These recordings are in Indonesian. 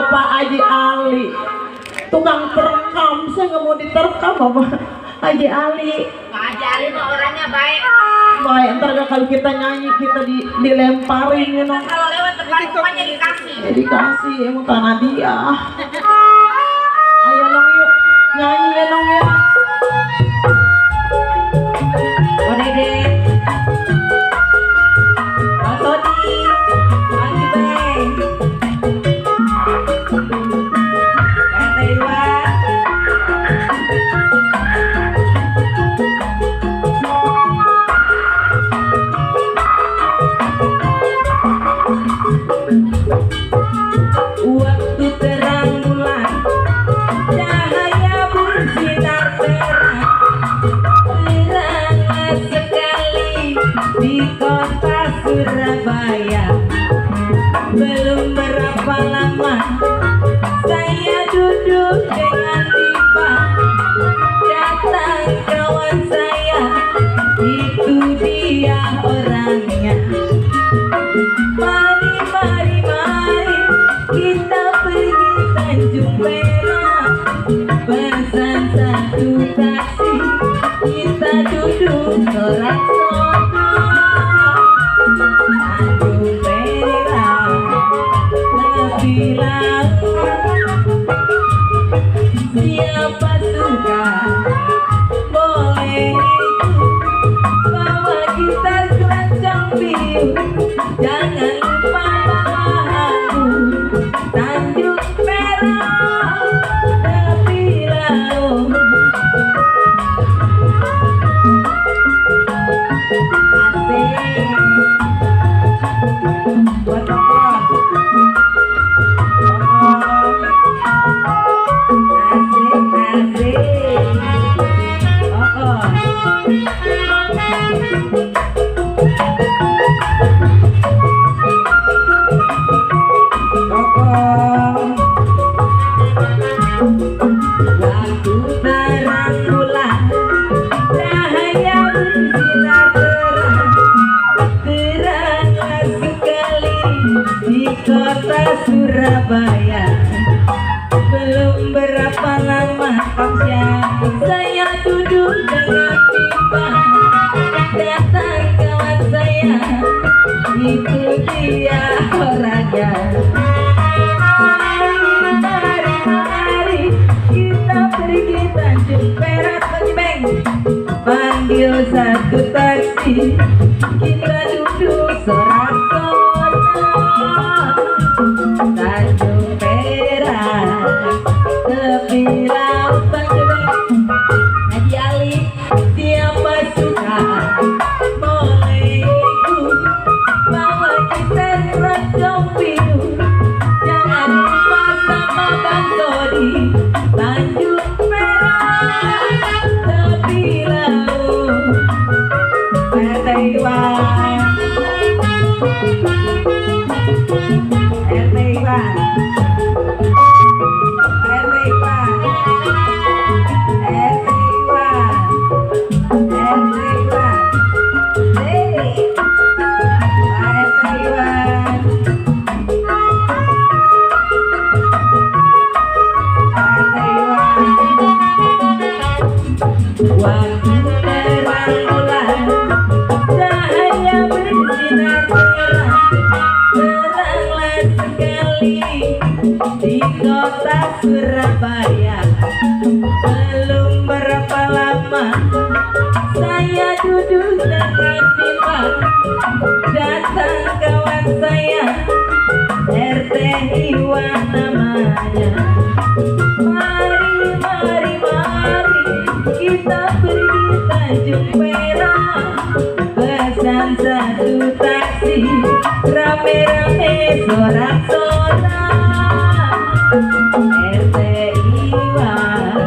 Bapak Haji Ali, tukang terekam. Saya nggak mau diterkam Bapak Haji Ali. Pak Haji Ali mah orangnya baik. Baik, ntar kalau kita nyanyi kita dilemparin ya no. Kalau lewat depan rumahnya dikasih. Ya, dikasih emang tanah dia. Ayo nong yuk nyanyi ya nong ya. Oh Dede, Pak Sodi, Pak Gibeng, Pak Taiwan. Waktu terang bulan, cahaya bersinar terang, teranglah sekali di kota Surabaya. Belum berapa lama saya duduk dengan Diva, datang kawan saya, itu dia orangnya. Mari, mari, mari, kita pergi Tanjung Perak, pesan satu taksi, kita duduk sorak-sorak. Tanjung Perak, tepi laut, siapa suka boleh ikut, bawa gitar keroncong biru, jangan lupa bawa aku. Tanjung Perak, tepi laut. Asik. Buat tokoh. Asik, asik. Waktu terang bulan, cahaya bersinar terang, teranglah sekali di kota Surabaya. Belum berapa lama saya duduk dengan Diva, datang kawan saya, itu dia orangnya. Mari, mari, kita pergi Tanjung Perak, Bang Beng. Panggil satu taksi, kita duduk sorak-sorak. Tanjung Perak, tepi laut, Bang Beng. Haji Ali, siapa suka boleh ikut, bawa gitar keroncong biru, jangan lupa sama Bang Sodi. Tanjung Perak, tepi laut. Pak Taiwan, Pak Taiwan, Pak Taiwan, Pak Taiwan, hey, Pak Taiwan, Pak Taiwan. Waktu terang bulan, cahaya bersinar terang, teranglah sekali di kota Surabaya. Belum berapa lama saya duduk dengan Diva, datang kawan saya, RT Iwan namanya. Mari, mari, mari, kita pergi Tanjung Perak, pesan satu taksi, rame-rame sorak-sorak. RT Iwan,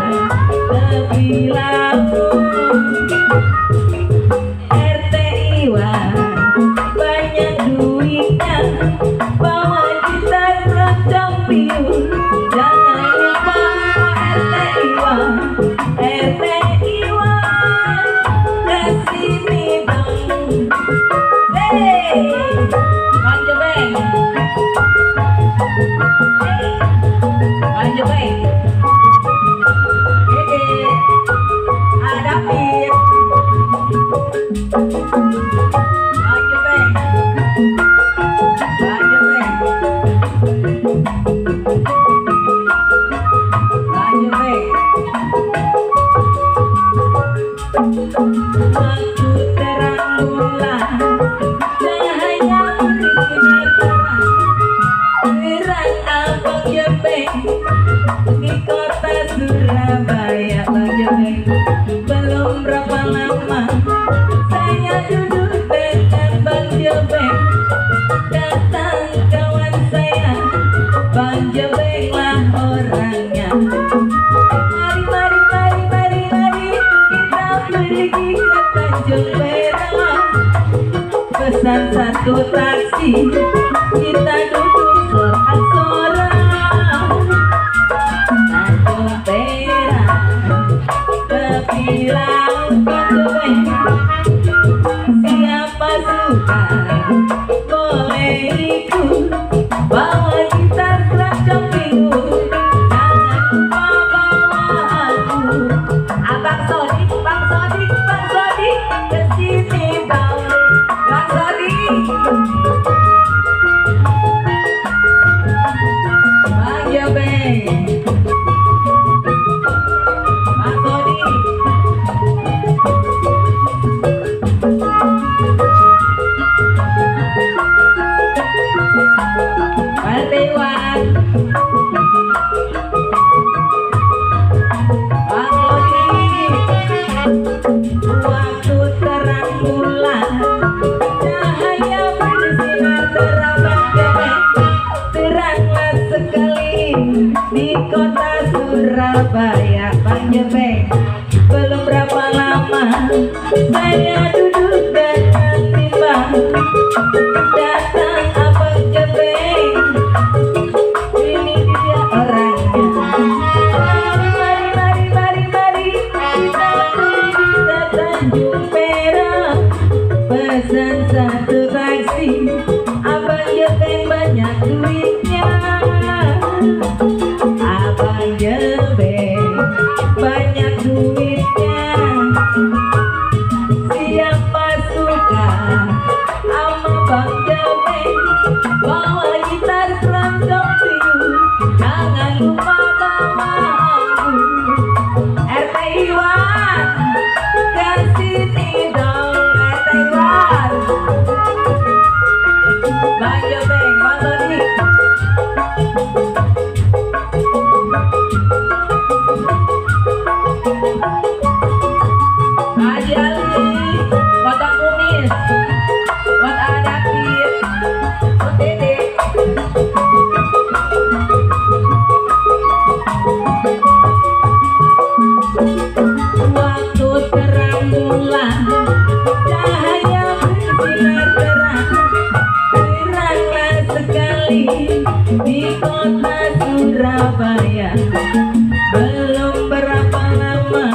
tepi laut. RT Iwan, banyak duitnya, bawa gitar keroncong biru, jangan lupa RT Iwan. RT Iwan, kesini dong. Hey, Bang Jebeng. Lanjut baik. Waktu terang bulan, cahaya bersinar terang, terang abang jebeng di kota Surabaya. Bang Jebeng, belum berapa lama saya duduk dengan Bang Jebeng. Datang kawan saya, Bang Jebeng lah orangnya. Mari mari mari mari mari kita pergi ke Tanjung Perak. Pesan satu taksi, kita duduk sorak-sorak. Tanjung Perak, tepi laut Bang Jebeng. Siapa suka boleh ikut, bawa gitar keroncong minggu, jangan lupa bawa aku. Abang Sodik, Bang Sodik, Bang Sodik, kesini dong, Bang Sodik. Bang Jebeng, Bang Sodik. Baldewan, Bang Lodi. Waktu terang bulan, cahaya bersinar terang Bang Jebeng. Teranglah sekali di kota Surabaya. Bang Jebeng, belum berapa lama saya duduk dengan timbang. Datang Abang Jebeng, ini dia orangnya. Mari mari mari mari mari kita pergi ke Tanjung Perak. Pesan satu taksi, Abang Jebeng banyak duitnya. Abang Jebeng banyak duitnya. Siapa suka sama Bang Jebeng, bawa gitar keroncong biru, jangan lupa bawa aku. RT Iwan, kesini dong RT Iwan. Bang Jebeng, Bang Sodik. Haji Ali, kotak kumis, buat Adapit, buat Dede. Waktu terang bulan, cahaya bersinar terang, teranglah sekali di kota Surabaya. Belum berapa lama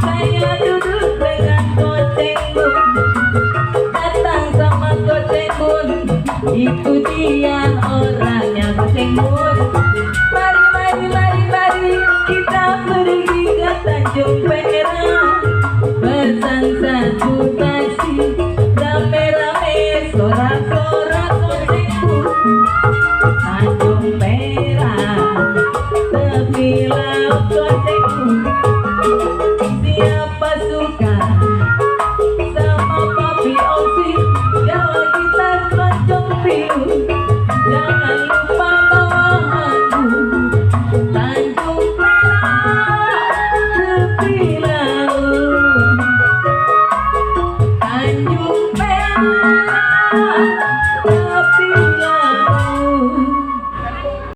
saya duduk dengan Goceng Bun. Datang sama Goceng Bun, itu dia orangnya Goceng Bun. Mari mari mari mari kita pergi ke Tanjung Perak. Pesan satu taksi, rame-rame sorak-sorak Goceng Bun. Tanjung Perak.